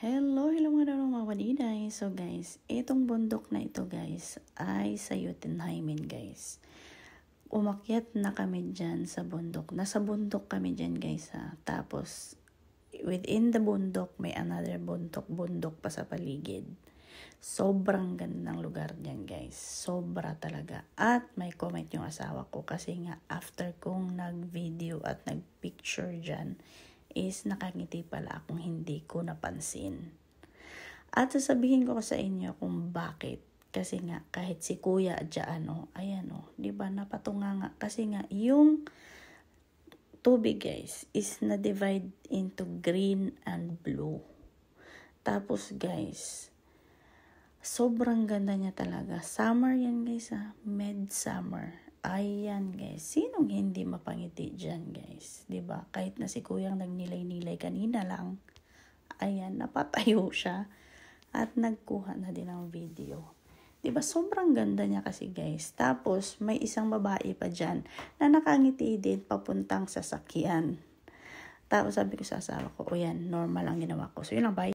Hello mga wadiday. So guys, itong bundok na ito guys ay sa Jotunheimen guys. Umakyat na kami dyan sa bundok. Nasa bundok kami dyan guys ha. Tapos within the bundok may another bundok pa sa paligid. Sobrang ganda ng lugar dyan guys. Sobra talaga. At may comment yung asawa ko kasi nga after kong nag-video at nag-picture dyan is nakangiti pala akong hindi ko napansin. At sasabihin ko sa inyo kung bakit. Kasi nga kahit si kuya dyan ayan di ba napatunga nga. Kasi nga yung tubig guys is na-divide into green and blue. Tapos guys, sobrang ganda niya talaga. Summer yan guys Midsummer. Ayan guys, sinong hindi mapangiti dyan guys, diba? Kahit na si kuyang nagnilay-nilay kanina lang, ayan, napatayo siya at nagkuha na din ng video. Diba? Sobrang ganda niya kasi guys. Tapos may isang babae pa dyan na nakangiti din papuntang sasakyan. Tapos sabi ko sa asawa ko, o yan, normal ang ginawa ko. So yun lang, bye.